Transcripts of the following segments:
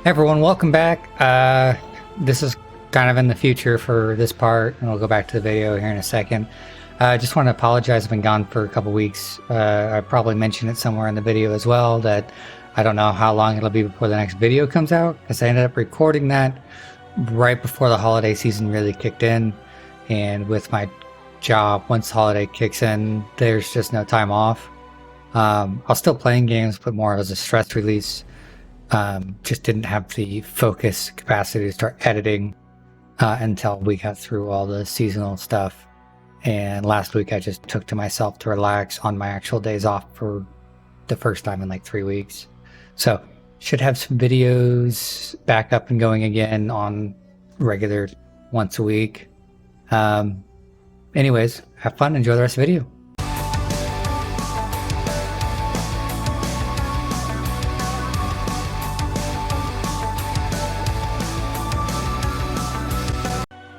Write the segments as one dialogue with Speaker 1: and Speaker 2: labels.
Speaker 1: Everyone, welcome back. This is kind of in the future for this part, and we'll go back to the video here in a second. I just want to apologize. I've been gone for a couple weeks. I probably mentioned it somewhere in the video as well that I don't know how long it'll be before the next video comes out, because I ended up recording that right before the holiday season really kicked in. And with my job, once the holiday kicks in, there's just no time off. I'll still playing games, but more as a stress release. Just didn't have the focus capacity to start editing until we got through all the seasonal stuff. And last week I just took to myself to relax on my actual days off for the first time in like 3 weeks. So should have some videos back up and going again on regular once a week. Anyways, have fun. Enjoy the rest of the video.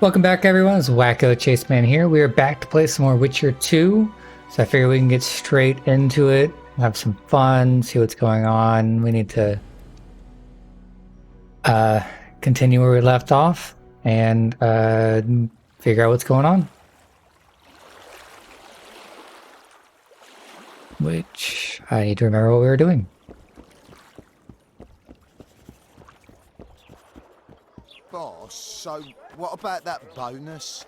Speaker 1: Welcome back, everyone. It's Wacko Chaseman here. We are back to play some more Witcher 2. So I figure we can get straight into it, have some fun, see what's going on. We need to continue where we left off and figure out what's going on. Which I need to remember what we were doing.
Speaker 2: Boss, so what about that bonus?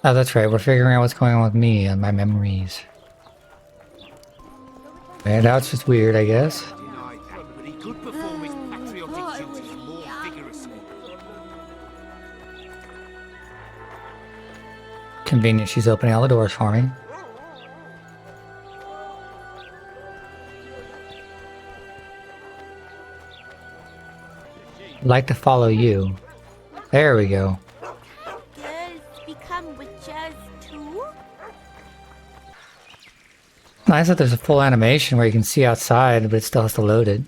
Speaker 1: Oh, that's right. We're figuring out what's going on with me and my memories. And now it's just weird, I guess.
Speaker 3: But he could perform his patriotic duties more vigorously.
Speaker 1: Convenient she's opening all the doors for me. I'd like to follow you. There we go.
Speaker 4: Girls become witches too?
Speaker 1: Nice that there's a full animation where you can see outside, but it still has to load it.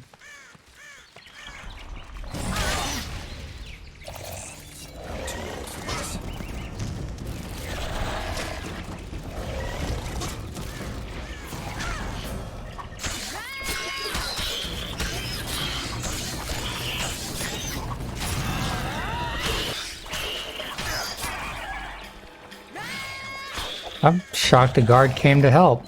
Speaker 1: I'm shocked the guard came to help.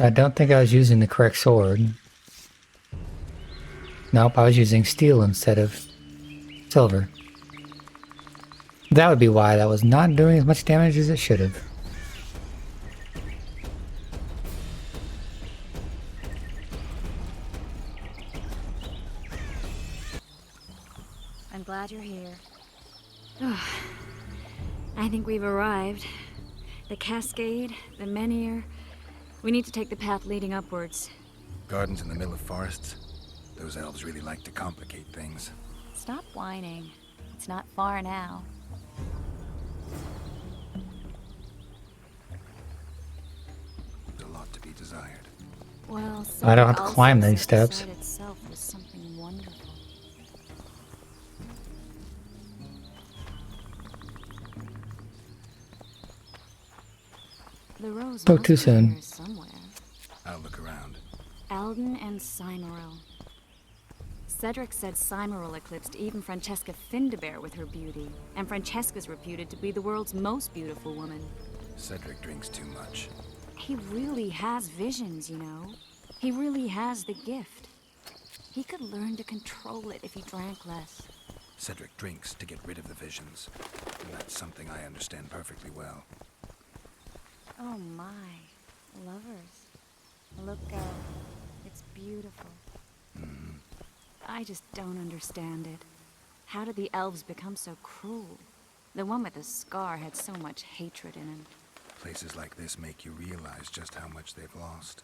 Speaker 1: I don't think I was using the correct sword. Nope, I was using steel instead of silver. That would be why that was not doing as much damage as it should have.
Speaker 5: I'm glad you're here. I think we've arrived. The cascade, the menhir. We need to take the path leading upwards.
Speaker 6: Gardens in the middle of forests. Those elves really like to complicate things.
Speaker 5: Stop whining. It's not far now.
Speaker 6: There's a lot to be desired.
Speaker 5: Well,
Speaker 1: I don't have to
Speaker 5: someone
Speaker 1: climb
Speaker 5: also
Speaker 1: these
Speaker 5: said the
Speaker 1: steps.
Speaker 5: site itself was something wonderful. The rose
Speaker 1: Spoke
Speaker 5: must
Speaker 1: too
Speaker 5: be
Speaker 1: soon.
Speaker 5: here somewhere.
Speaker 6: I'll look around.
Speaker 5: Alden and Cymoril. Cedric said Cymoril eclipsed even Francesca Findabair with her beauty, and Francesca's reputed to be the world's most beautiful woman.
Speaker 6: Cedric drinks too much.
Speaker 5: He really has visions, you know. He really has the gift. He could learn to control it if he drank less.
Speaker 6: Cedric drinks to get rid of the visions. And that's something I understand perfectly well.
Speaker 5: Oh my. Lovers. Look out. It's beautiful. I just don't understand it. How did the elves become so cruel? The one with the scar had so much hatred in him.
Speaker 6: Places like this make you realize just how much they've lost.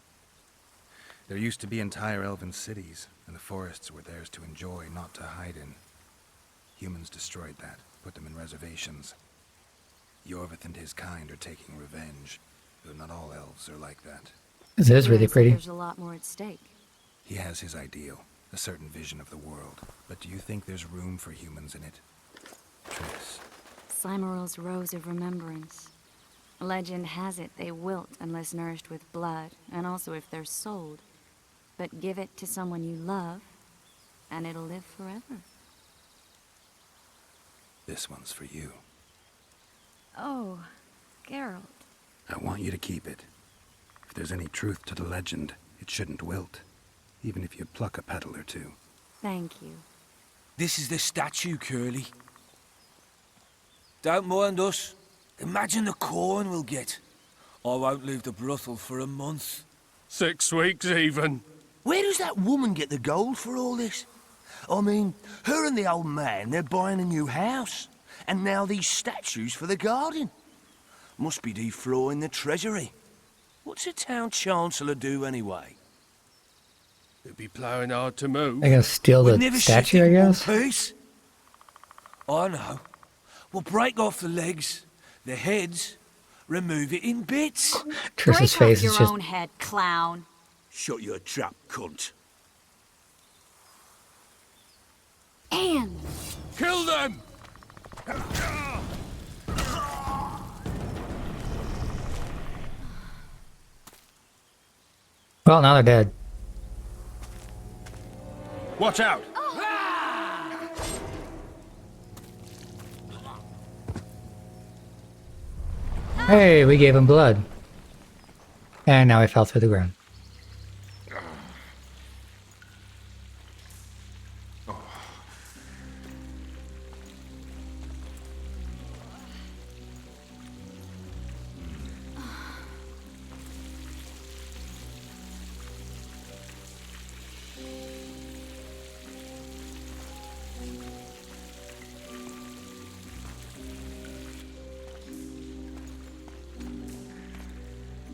Speaker 6: There used to be entire elven cities, and the forests were theirs to enjoy, not to hide in. Humans destroyed that, put them in reservations. Yorvith and his kind are taking revenge, though not all elves are like that.
Speaker 1: This is really
Speaker 5: Aaron said
Speaker 1: pretty.
Speaker 5: There's a lot more at stake.
Speaker 6: He has his ideal, a certain vision of the world. But do you think there's room for humans in it? Triss.
Speaker 5: Cymoral's Rose of Remembrance. Legend has it they wilt unless nourished with blood, and also if they're sold. But give it to someone you love, and it'll live forever.
Speaker 6: This one's for you.
Speaker 5: Oh, Geralt.
Speaker 6: I want you to keep it. If there's any truth to the legend, it shouldn't wilt. Even if you pluck a petal or two.
Speaker 5: Thank you.
Speaker 3: This is the statue, Curly. Don't mind us. Imagine the corn we'll get. I won't leave the brothel for a month.
Speaker 7: 6 weeks even.
Speaker 2: Where does that woman get the gold for all this? I mean, her and the old man, they're buying a new house. And now these statues for the garden. Must be deflawing the treasury. What's a town chancellor do anyway?
Speaker 7: It'd be ploughing hard to move.
Speaker 1: I guess steal
Speaker 2: We'd
Speaker 1: the
Speaker 2: never
Speaker 1: statue,
Speaker 2: sit
Speaker 1: I
Speaker 2: in one
Speaker 1: guess.
Speaker 2: piece.
Speaker 3: I know. We'll break off the legs, the heads, remove it in bits.
Speaker 1: Trish's
Speaker 5: Break
Speaker 1: face
Speaker 5: off
Speaker 1: is
Speaker 5: your
Speaker 1: just
Speaker 5: own head, clown.
Speaker 2: Shut your trap, cunt.
Speaker 5: And
Speaker 7: Kill them!
Speaker 1: well, now they're dead.
Speaker 7: Watch out!
Speaker 1: Hey, we gave him blood. And now he fell through the ground.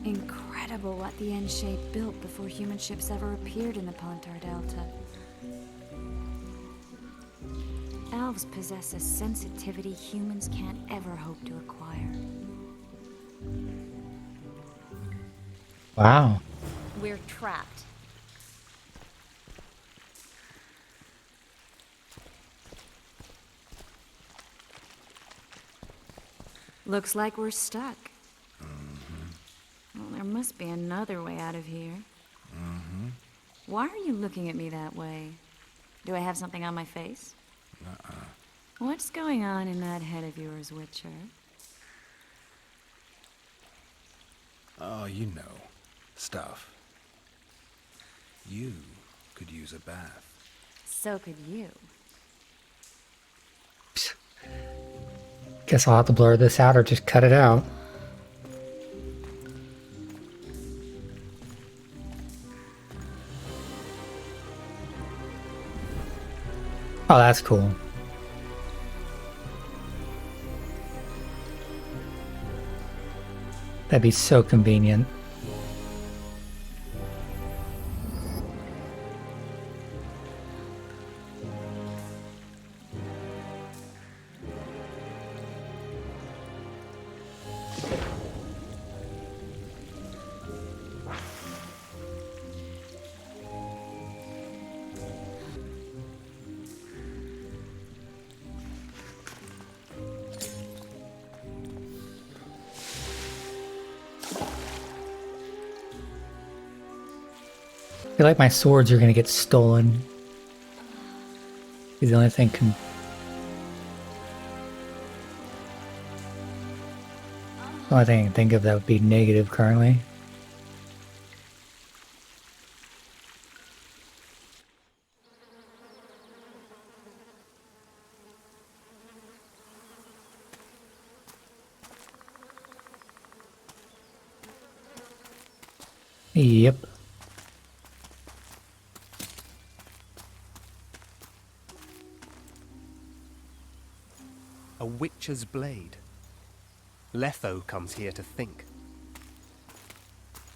Speaker 5: incredible what the N-shape built before human ships ever appeared in the Pontar Delta. Elves possess a sensitivity humans can't ever hope to acquire.
Speaker 1: Wow.
Speaker 5: We're trapped. Looks like we're stuck. Well, there must be another way out of here. Why are you looking at me that way? Do I have something on my face? What's going on in that head of yours, Witcher?
Speaker 6: Oh, you know. Stuff. You could use a bath.
Speaker 5: So could you.
Speaker 1: Guess I'll have to blur this out or just cut it out. Oh, that's cool. That'd be so convenient. I feel like my swords are gonna get stolen. He's the only thing can. The only thing I can think of that would be negative currently. Yep.
Speaker 8: A witcher's blade. Letho comes here to think.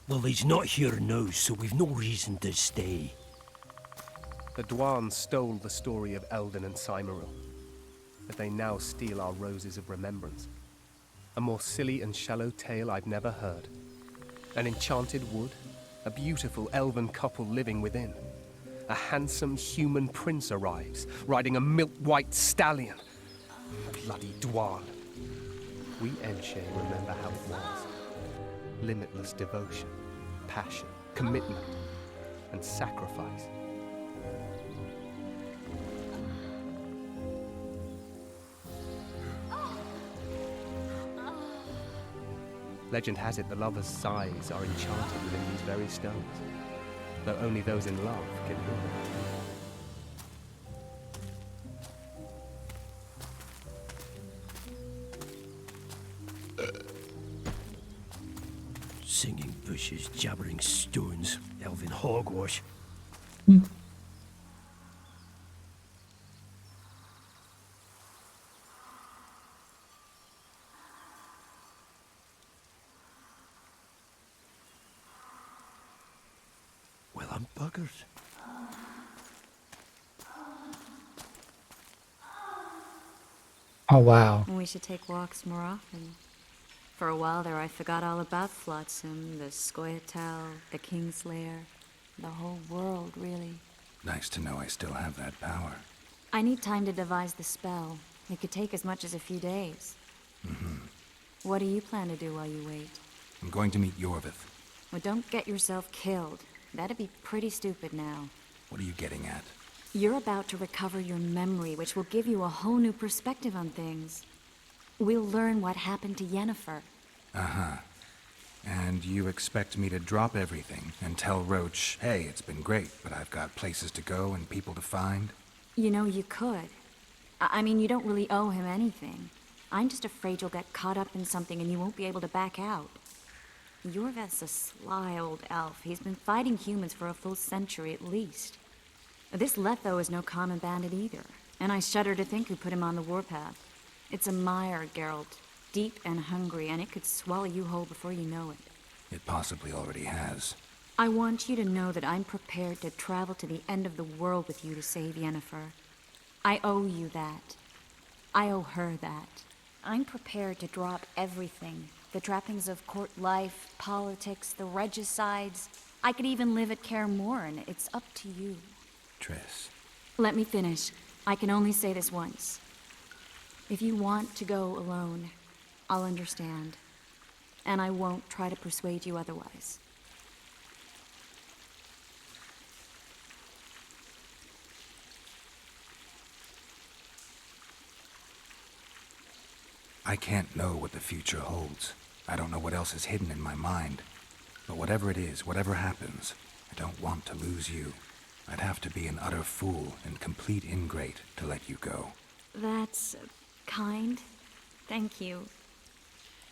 Speaker 9: Well, he's not here now, so we've no reason to stay.
Speaker 8: The Dwaan stole the story of Eldon and Cymoril, but they now steal our roses of remembrance. A more silly and shallow tale I've never heard. An enchanted wood, a beautiful elven couple living within. a handsome human prince arrives, riding a milk-white stallion. Bloody Dwan. We Enshe remember how it was. Limitless devotion, passion, commitment, and sacrifice. Legend has it the lovers' sighs are enchanted within these very stones, though only those in love can hear them.
Speaker 9: Singing bushes, jabbering stones, elven hogwash. Well, I'm buggers.
Speaker 1: Oh, wow.
Speaker 5: We should take walks more often. For a while there, I forgot all about Flotsam, the Scoia'tael, the Kingslayer, the whole world, really.
Speaker 6: Nice to know I still have that power.
Speaker 5: I need time to devise the spell. It could take as much as a few days. What do you plan to do while you wait?
Speaker 6: I'm going to meet Yorvith.
Speaker 5: Well, don't get yourself killed. That'd be pretty stupid now.
Speaker 6: What are you getting at?
Speaker 5: You're about to recover your memory, which will give you a whole new perspective on things. We'll learn what happened to Yennefer.
Speaker 6: Uh-huh. And you expect me to drop everything and tell Roach, hey, it's been great, but I've got places to go and people to find?
Speaker 5: You know, you could. I mean, you don't really owe him anything. I'm just afraid you'll get caught up in something and you won't be able to back out. Yorvith's a sly old elf. He's been fighting humans for a full century at least. This Letho is no common bandit either, and I shudder to think who put him on the warpath. It's a mire, Geralt. Deep and hungry, and it could swallow you whole before you know it.
Speaker 6: It possibly already has.
Speaker 5: I want you to know that I'm prepared to travel to the end of the world with you to save Yennefer. I owe you that. I owe her that. I'm prepared to drop everything. The trappings of court life, politics, the regicides. I could even live at Kaer Morhen. It's up to you.
Speaker 6: Triss.
Speaker 5: Let me finish. I can only say this once. If you want to go alone, I'll understand. And I won't try to persuade you otherwise.
Speaker 6: I can't know what the future holds. I don't know what else is hidden in my mind. But whatever it is, whatever happens, I don't want to lose you. I'd have to be an utter fool and complete ingrate to let you go.
Speaker 5: That's kind. Thank you.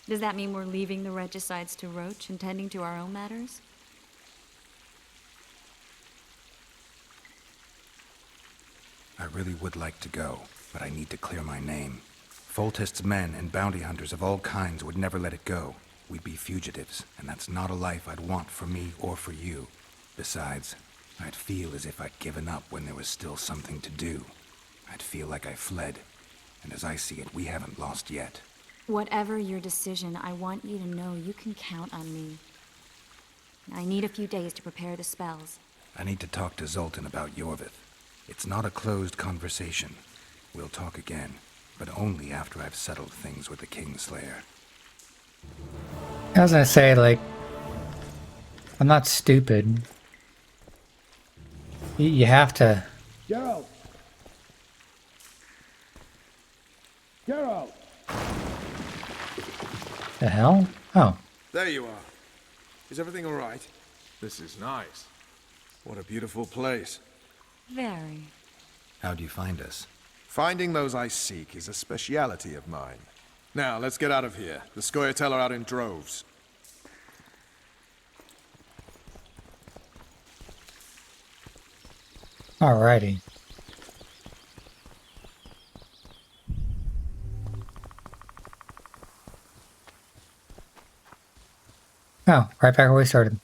Speaker 5: Does that mean we're leaving the regicides to Roach and tending to our own matters?
Speaker 6: I really would like to go, but I need to clear my name. Foltest's men and bounty hunters of all kinds would never let it go. We'd be fugitives, and that's not a life I'd want for me or for you. Besides, I'd feel as if I'd given up when there was still something to do. I'd feel like I fled, and as I see it, we haven't lost yet.
Speaker 5: Whatever your decision, I want you to know you can count on me. I need a few days to prepare the spells.
Speaker 6: I need to talk to Zoltan about Yorvith. It's not a closed conversation. We'll talk again, but only after I've settled things with the Kingslayer.
Speaker 1: I was gonna say, like, I'm not stupid. You have to.
Speaker 7: Geralt! Geralt!
Speaker 1: The hell? Oh.
Speaker 10: There you are. Is everything all right?
Speaker 7: This is nice.
Speaker 10: What a beautiful place.
Speaker 5: Very.
Speaker 6: How'd you find us?
Speaker 10: Finding those I seek is a speciality of mine. Now, let's get out of here. The Scoia'tael are out in droves.
Speaker 1: Alrighty. Oh, right back where we started.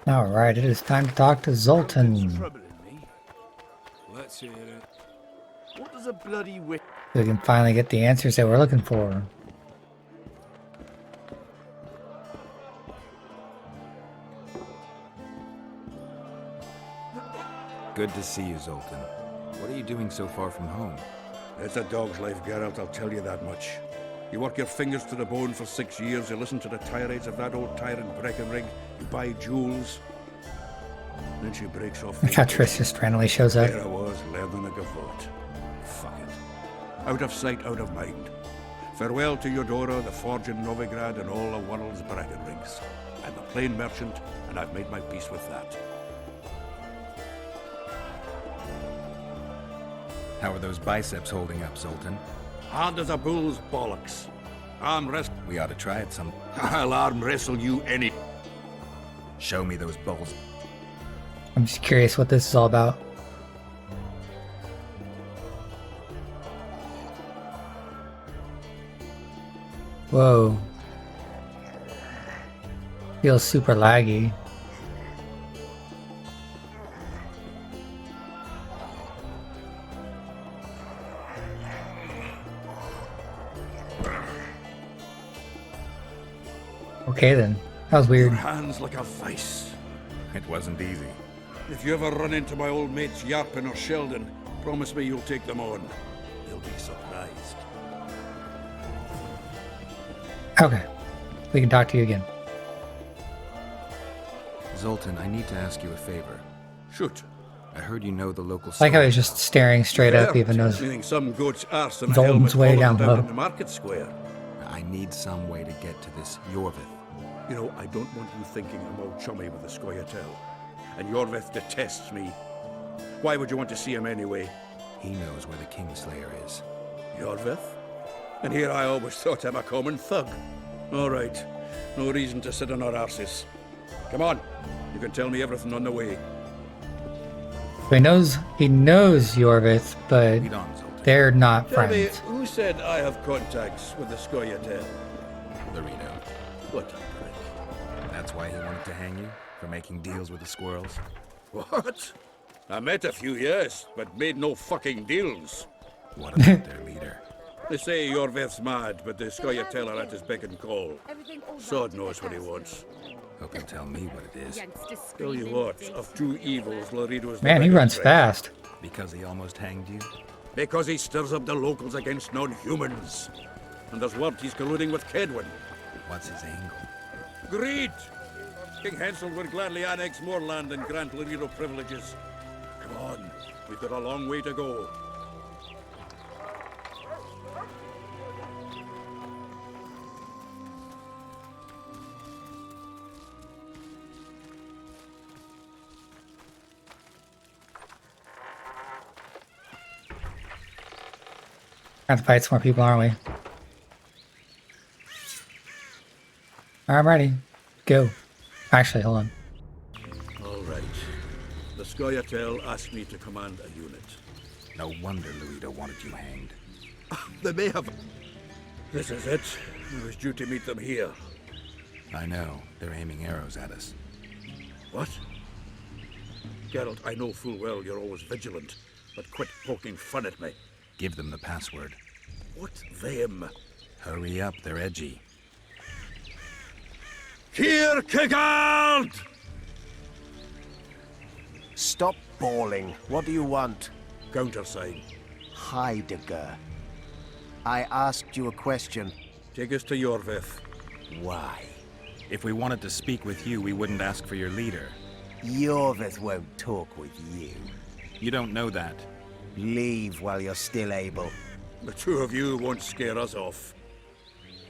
Speaker 1: Alright, it is time to talk to Zoltan.
Speaker 2: Troubling me.
Speaker 3: Let's hear it.
Speaker 2: What does a bloody witch...
Speaker 1: So we can finally get the answers that we're looking for.
Speaker 6: Good to see you, Zoltan. What are you doing so far from home?
Speaker 11: It's a dog's life, Geralt, I'll tell you that much. You work your fingers to the bone for 6 years, you listen to the tirades of that old tyrant Breckenrig, you buy jewels. Then she breaks off.
Speaker 1: Look how Triss just randomly shows up.
Speaker 11: There I was, learning a gavotte. Fuck it. Out of sight, out of mind. Farewell to Eudora, the forge in Novigrad, and all the world's Breckenrigs. I'm a plain merchant, and I've made my peace with that.
Speaker 6: How are those biceps holding up, Zoltan?
Speaker 11: Hard as a bull's bollocks. Arm wrestle.
Speaker 6: We ought to try it some.
Speaker 11: I'll arm wrestle you any.
Speaker 6: Show me those balls.
Speaker 1: I'm just curious what this is all about. Whoa. Feels super laggy. Okay then. That was weird.
Speaker 11: Your hands like a vice.
Speaker 6: It wasn't easy.
Speaker 11: If you ever run into my old mates Yarpin or Sheldon, promise me you'll take them on. They'll be surprised.
Speaker 1: Okay. We can talk to you again.
Speaker 6: Zoltan, I need to ask you a favor.
Speaker 11: Shoot.
Speaker 6: I heard you know the local.
Speaker 1: I like how he's just staring straight up, even though
Speaker 11: Meaning some goat's arse and a
Speaker 1: Zoltan's
Speaker 11: helmet
Speaker 1: way
Speaker 11: falling
Speaker 1: down low.
Speaker 11: in the market square.
Speaker 6: I need some way to get to this Yorvith.
Speaker 11: You know, I don't want you thinking I'm all chummy with the Scoia'tael. And Yorvith detests me. Why would you want to see him anyway?
Speaker 6: He knows where the Kingslayer is.
Speaker 11: Yorvith? And here I always thought him a common thug. All right. No reason to sit on our arses. Come on. You can tell me everything on the way.
Speaker 1: he knows Yorvith, but
Speaker 6: Lead on, Zoltan.
Speaker 1: they're not
Speaker 11: Tell me,
Speaker 1: friends.
Speaker 11: who said I have contacts with the Scoia'tael?
Speaker 6: Larito.
Speaker 11: What a prick.
Speaker 6: That's why he wanted to hang you? For making deals with the squirrels?
Speaker 11: What? I met a few, yes, but made no fucking deals.
Speaker 6: What about their leader?
Speaker 11: They say Yorvith's mad, but the Scoia'tael are at his beck and call. Sod knows what he wants.
Speaker 6: Hope you'll tell me what it is.
Speaker 11: Tell you what, of two evils, Laredo's the
Speaker 1: Man, he
Speaker 11: biggest
Speaker 1: runs
Speaker 11: threat.
Speaker 1: fast.
Speaker 6: Because he almost hanged you?
Speaker 11: Because he stirs up the locals against non-humans. And there's word he's colluding with Kedwin.
Speaker 6: What's his angle?
Speaker 11: Greed! King Hansel would gladly annex more land and grant Laredo privileges. Come on, we've got a long way to go.
Speaker 1: Have to fight some more people, aren't we? I'm ready. Go. Actually, hold on.
Speaker 11: All right. The Scoia'tael asked me to command a unit.
Speaker 6: No wonder Larito wanted you hanged.
Speaker 11: They may have... This is it. I was due to meet them here.
Speaker 6: I know. They're aiming arrows at us.
Speaker 11: What? Geralt, I know full well you're always vigilant, but quit poking fun at me.
Speaker 6: Give them the password.
Speaker 11: What them?
Speaker 6: Hurry up, they're edgy.
Speaker 11: Kierkegaard!
Speaker 9: Stop bawling. What do you want?
Speaker 11: Countersign.
Speaker 9: Heidegger. I asked you a question.
Speaker 11: Take us to Yorvith.
Speaker 9: Why?
Speaker 6: If we wanted to speak with you, we wouldn't ask for your leader.
Speaker 9: Yorvith won't talk with you.
Speaker 6: You don't know that.
Speaker 9: Leave while you're still able.
Speaker 11: The two of you won't scare us off.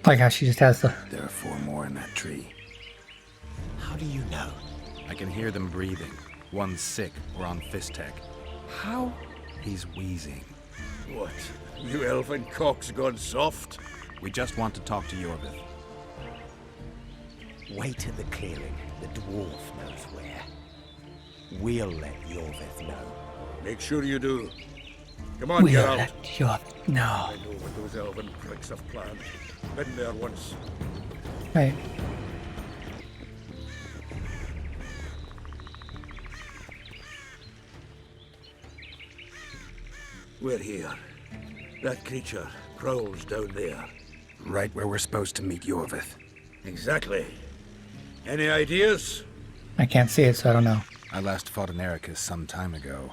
Speaker 1: Like how she just has the...
Speaker 6: There are 4 more in that tree.
Speaker 9: How do you know?
Speaker 6: I can hear them breathing. One's sick or on Fistek.
Speaker 9: How?
Speaker 6: He's wheezing.
Speaker 11: What? You elfin cock's gone soft?
Speaker 6: We just want to talk to Yorvith.
Speaker 9: Wait at the clearing. The dwarf knows where. We'll let Yorvith know.
Speaker 11: Make sure you do. Come on,
Speaker 1: We'll
Speaker 11: Geralt.
Speaker 1: let Yorvith know.
Speaker 11: I know what those elven pricks have planned. Been there once.
Speaker 1: Right.
Speaker 11: We're here. That creature prowls down there.
Speaker 6: Right where we're supposed to meet Yorvith.
Speaker 11: Exactly. Any ideas?
Speaker 1: I can't see it, so I don't know.
Speaker 6: I last fought an Ericus some time ago.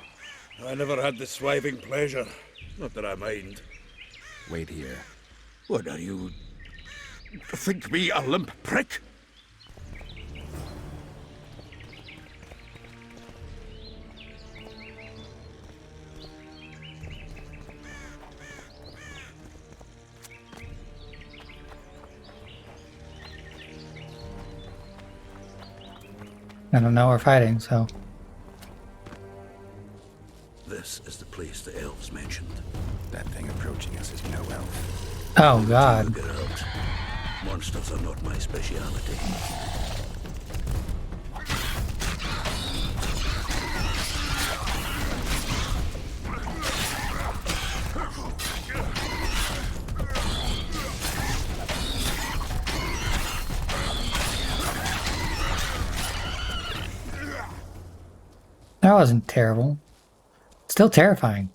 Speaker 11: I never had the swiving pleasure. Not that I mind.
Speaker 6: Wait here.
Speaker 11: What are you... think me a limp prick?
Speaker 1: I don't know we're fighting, so.
Speaker 11: This is the place the elves mentioned.
Speaker 6: That thing approaching us is no elf.
Speaker 1: Oh God.
Speaker 11: Geralts. Monsters are not my speciality.
Speaker 1: That wasn't terrible. Still terrifying.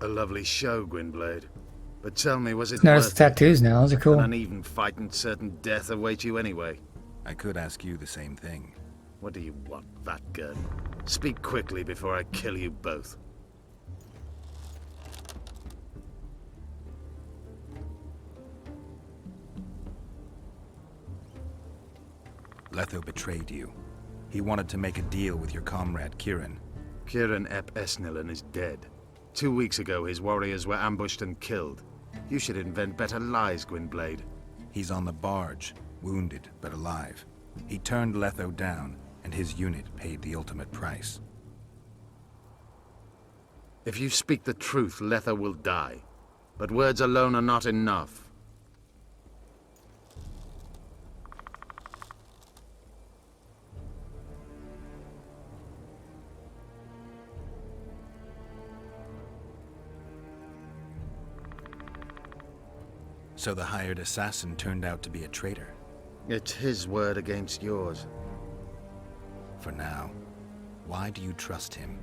Speaker 12: A lovely show, Gwynblade. But tell me, was it
Speaker 1: Notice
Speaker 12: worth
Speaker 1: the tattoos now. Those are
Speaker 12: it?
Speaker 1: cool.
Speaker 12: An uneven fight and certain death await you anyway.
Speaker 6: I could ask you the same thing.
Speaker 12: What do you want, fat gun? Speak quickly before I kill you both.
Speaker 6: Letho betrayed you. He wanted to make a deal with your comrade, Kieran.
Speaker 12: Kieran Ep Esnilin is dead. 2 weeks ago, his warriors were ambushed and killed. You should invent better lies, Gwynblade.
Speaker 6: He's on the barge, wounded but alive. He turned Letho down, and his unit paid the ultimate price.
Speaker 12: If you speak the truth, Letho will die. But words alone are not enough.
Speaker 6: So the hired assassin turned out to be a traitor.
Speaker 12: It's his word against yours.
Speaker 6: For now. Why do you trust him?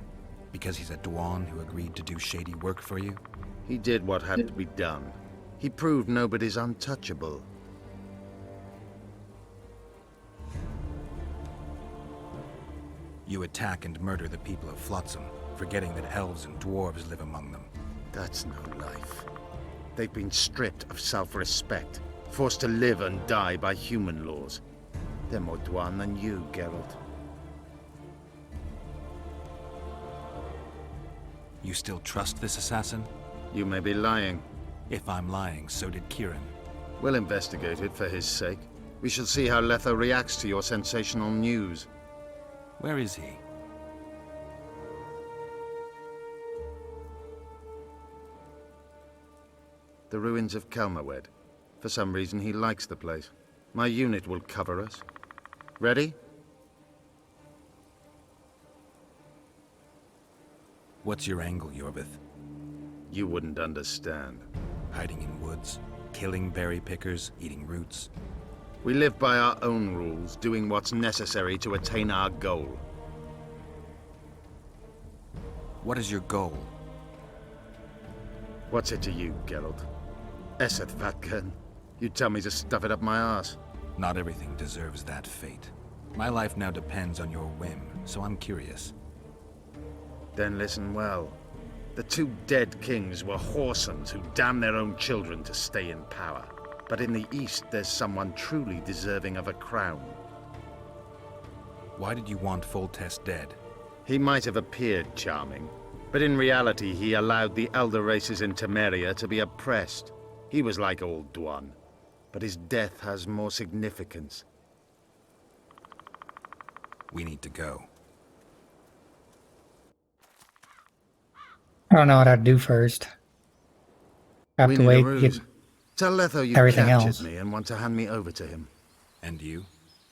Speaker 6: Because he's a Dwan who agreed to do shady work for you?
Speaker 12: He did what had to be done. He proved nobody's untouchable.
Speaker 6: You attack and murder the people of Flotsam, forgetting that elves and dwarves live among them.
Speaker 12: That's no life. They've been stripped of self-respect, forced to live and die by human laws. They're more Dwan than you, Geralt.
Speaker 6: You still trust this assassin?
Speaker 12: You may be lying.
Speaker 6: If I'm lying, so did Kieran.
Speaker 12: We'll investigate it for his sake. We shall see how Letho reacts to your sensational news.
Speaker 6: Where is he?
Speaker 12: The ruins of Kelmawed. For some reason, he likes the place. My unit will cover us. Ready?
Speaker 6: What's your angle, Yorvith?
Speaker 12: You wouldn't understand.
Speaker 6: Hiding in woods, killing berry pickers, eating roots.
Speaker 12: We live by our own rules, doing what's necessary to attain our goal.
Speaker 6: What is your goal?
Speaker 12: What's it to you, Geralt? Esset Vatken. You tell me to stuff it up my arse.
Speaker 6: Not everything deserves that fate. My life now depends on your whim, so I'm curious.
Speaker 12: Then listen well. The 2 dead kings were whoresomes who damned their own children to stay in power. But in the East, there's someone truly deserving of a crown.
Speaker 6: Why did you want Foltest dead?
Speaker 12: He might have appeared charming, but in reality he allowed the elder races in Temeria to be oppressed. He was like old Dwan, but his death has more significance.
Speaker 6: We need to go.
Speaker 1: I don't know what I'd do first. I have
Speaker 12: We
Speaker 1: to
Speaker 12: need a
Speaker 1: wait.
Speaker 12: ruse. Tell Letho you
Speaker 1: everything
Speaker 12: captured
Speaker 1: else.
Speaker 12: me and want to hand me over to him.
Speaker 6: And you?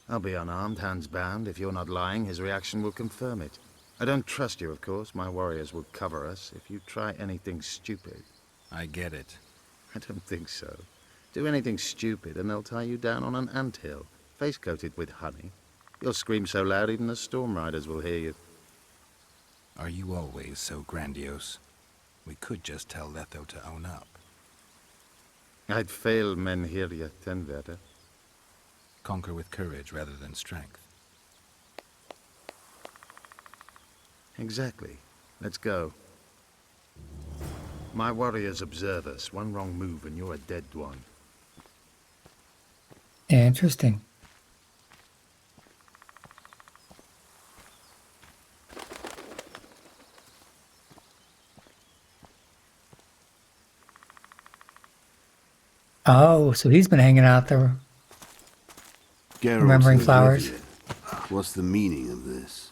Speaker 12: I'll be unarmed, hands bound. If you're not lying, his reaction will confirm it. I don't trust you, of course. My warriors will cover us if you try anything stupid.
Speaker 6: I get it.
Speaker 12: I don't think so. Do anything stupid and they'll tie you down on an anthill, face coated with honey. You'll scream so loud even the storm riders will hear you.
Speaker 6: Are you always so grandiose? We could just tell Letho to own up.
Speaker 12: I'd fail men here yet and better.
Speaker 6: Conquer with courage rather than strength.
Speaker 12: Exactly. Let's go. My warriors observe us. One wrong move and you're a dead one.
Speaker 1: Interesting. Oh, so he's been hanging out there,
Speaker 13: Geralts
Speaker 1: remembering
Speaker 13: of
Speaker 1: flowers.
Speaker 13: Rivia. What's the meaning of this?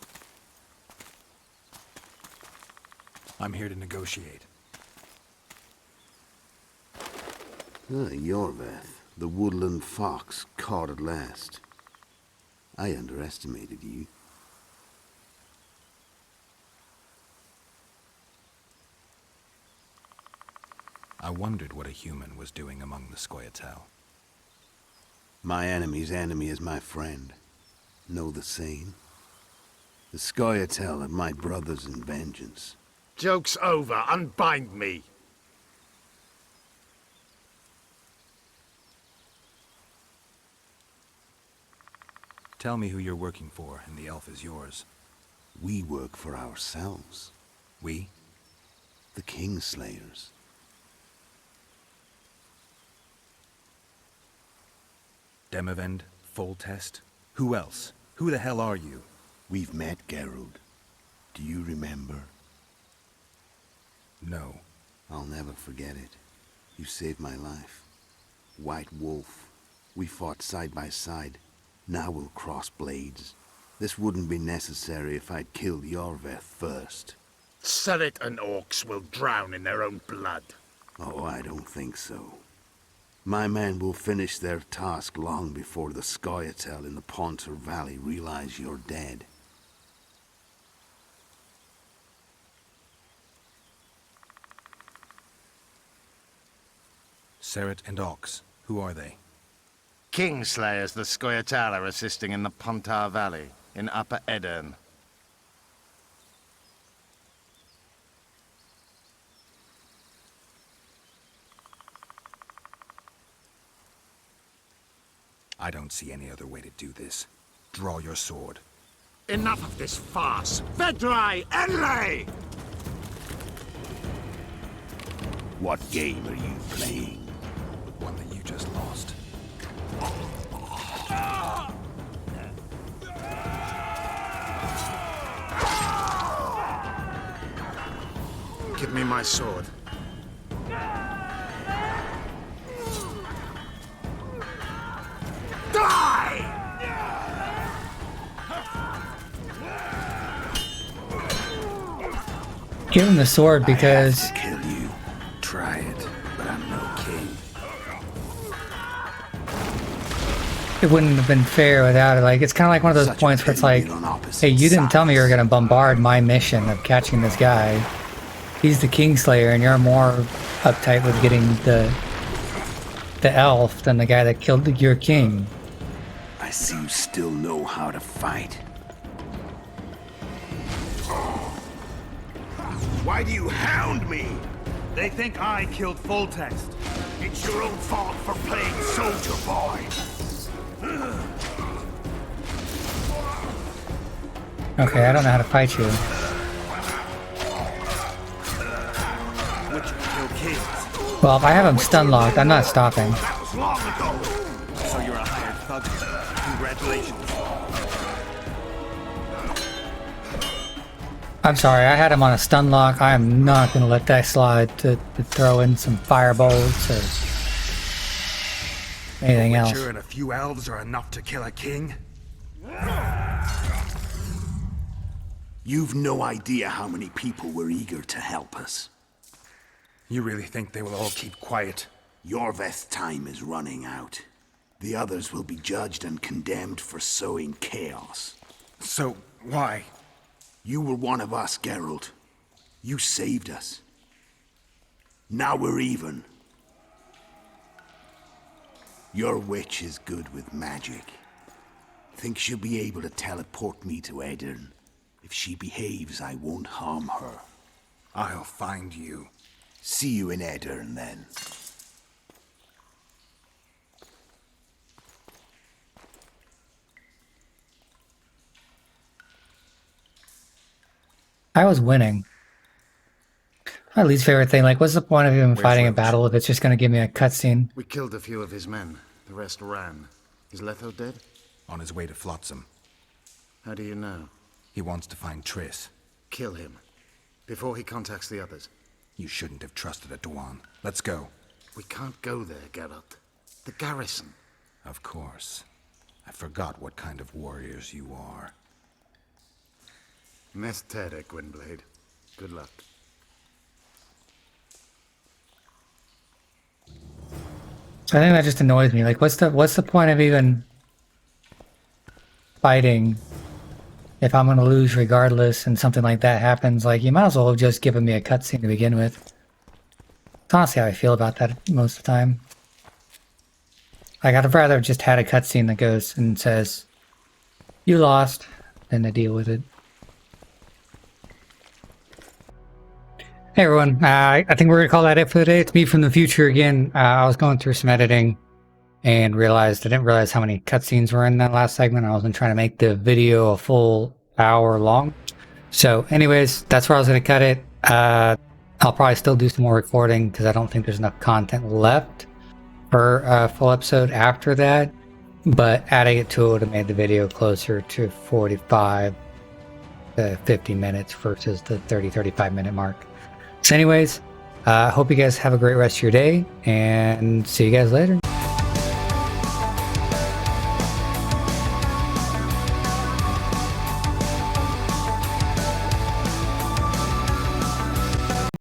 Speaker 6: I'm here to negotiate.
Speaker 13: Yorveth, the woodland fox, caught at last. I underestimated you.
Speaker 6: I wondered what a human was doing among the Scoia'tael.
Speaker 13: My enemy's enemy is my friend. Know the saying? The Scoia'tael are my brothers in vengeance.
Speaker 12: Joke's over. Unbind me.
Speaker 6: Tell me who you're working for, and the elf is yours.
Speaker 13: We work for ourselves.
Speaker 6: We?
Speaker 13: The Kingslayers.
Speaker 6: Demavend? Foltest? Who else? Who the hell are you?
Speaker 13: We've met, Geralt. Do you remember?
Speaker 6: No.
Speaker 13: I'll never forget it. You saved my life. White Wolf. We fought side by side. Now we'll cross blades. This wouldn't be necessary if I'd killed Yorveth first.
Speaker 12: Surret and orcs will drown in their own blood.
Speaker 13: Oh, I don't think so. My men will finish their task long before the Scoia'tael in the Pontar Valley realize you're dead.
Speaker 6: Surret and Ox. Who are they?
Speaker 12: Kingslayers the Scoia'tael are assisting in the Pontar Valley, in Upper Edirn.
Speaker 6: I don't see any other way to do this. Draw your sword.
Speaker 12: Enough of this farce! Vedrai, Enlay!
Speaker 13: What game are you playing?
Speaker 6: One that you just lost.
Speaker 12: Give me my sword.
Speaker 1: Give him the sword because
Speaker 13: I have to kill you. Try it, but I'm no king.
Speaker 1: it wouldn't have been fair without it. Like, it's kind of like one of those
Speaker 13: Such a
Speaker 1: points where it's
Speaker 13: pity
Speaker 1: like,
Speaker 13: we're on opposite
Speaker 1: hey, you didn't tell me you were
Speaker 13: sides.
Speaker 1: going to bombard my mission of catching this guy. He's the Kingslayer, and you're more uptight with getting the elf than the guy that killed your king.
Speaker 13: I see you still know how to fight. Why do you hound me?
Speaker 3: They think I killed Foltest.
Speaker 2: It's your own fault for playing soldier boy.
Speaker 1: Okay, I don't know how to fight you.
Speaker 3: Would you kill kings?
Speaker 1: Well, if I have him stun locked, I'm not stopping.
Speaker 2: That was long ago.
Speaker 3: So you're a hired thug. Congratulations.
Speaker 1: I'm sorry, I had him on a stun lock. I am not going to let that slide to throw in some firebolts or anything else.
Speaker 6: Witcher and a few elves are enough to kill a king?
Speaker 13: You've no idea how many people were eager to help us.
Speaker 6: You really think they will all keep quiet?
Speaker 13: Yorveth's time is running out. The others will be judged and condemned for sowing chaos.
Speaker 6: So, why?
Speaker 13: You were one of us, Geralt. You saved us. Now we're even. Your witch is good with magic. Think she'll be able to teleport me to Edirn? If she behaves, I won't harm her.
Speaker 6: I'll find you.
Speaker 13: See you in Edirn, then.
Speaker 1: I was winning. My least favorite thing, like, what's the point of even fighting a battle if it's just going to give me a cutscene?
Speaker 12: We killed a few of his men. The rest ran. Is Letho dead?
Speaker 6: On his way to Flotsam.
Speaker 12: How do you know?
Speaker 6: He wants to find Triss.
Speaker 12: Kill him. Before he contacts the others.
Speaker 6: You shouldn't have trusted a Dwan. Let's go.
Speaker 12: We can't go there, Geralt. The garrison.
Speaker 6: Of course. I forgot what kind of warriors you are.
Speaker 12: Meth Tere, Gwynblade. Good luck.
Speaker 1: So I think that just annoys me. Like, what's the point of even fighting if I'm gonna lose regardless and something like that happens? Like, you might as well have just given me a cutscene to begin with. That's honestly how I feel about that most of the time. Like, I'd have rather just had a cutscene that goes and says, "You lost," than to deal with it. Hey everyone, I think we're going to call that it for today. It's me from the future again. I was going through some editing and I didn't realize how many cutscenes were in that last segment. I wasn't trying to make the video a full hour long. So anyways, that's where I was going to cut it. I'll probably still do some more recording because I don't think there's enough content left for a full episode after that. But adding it to it would have made the video closer to 45 to 50 minutes versus the 30-35 minute mark. So anyways, hope you guys have a great rest of your day and see you guys later.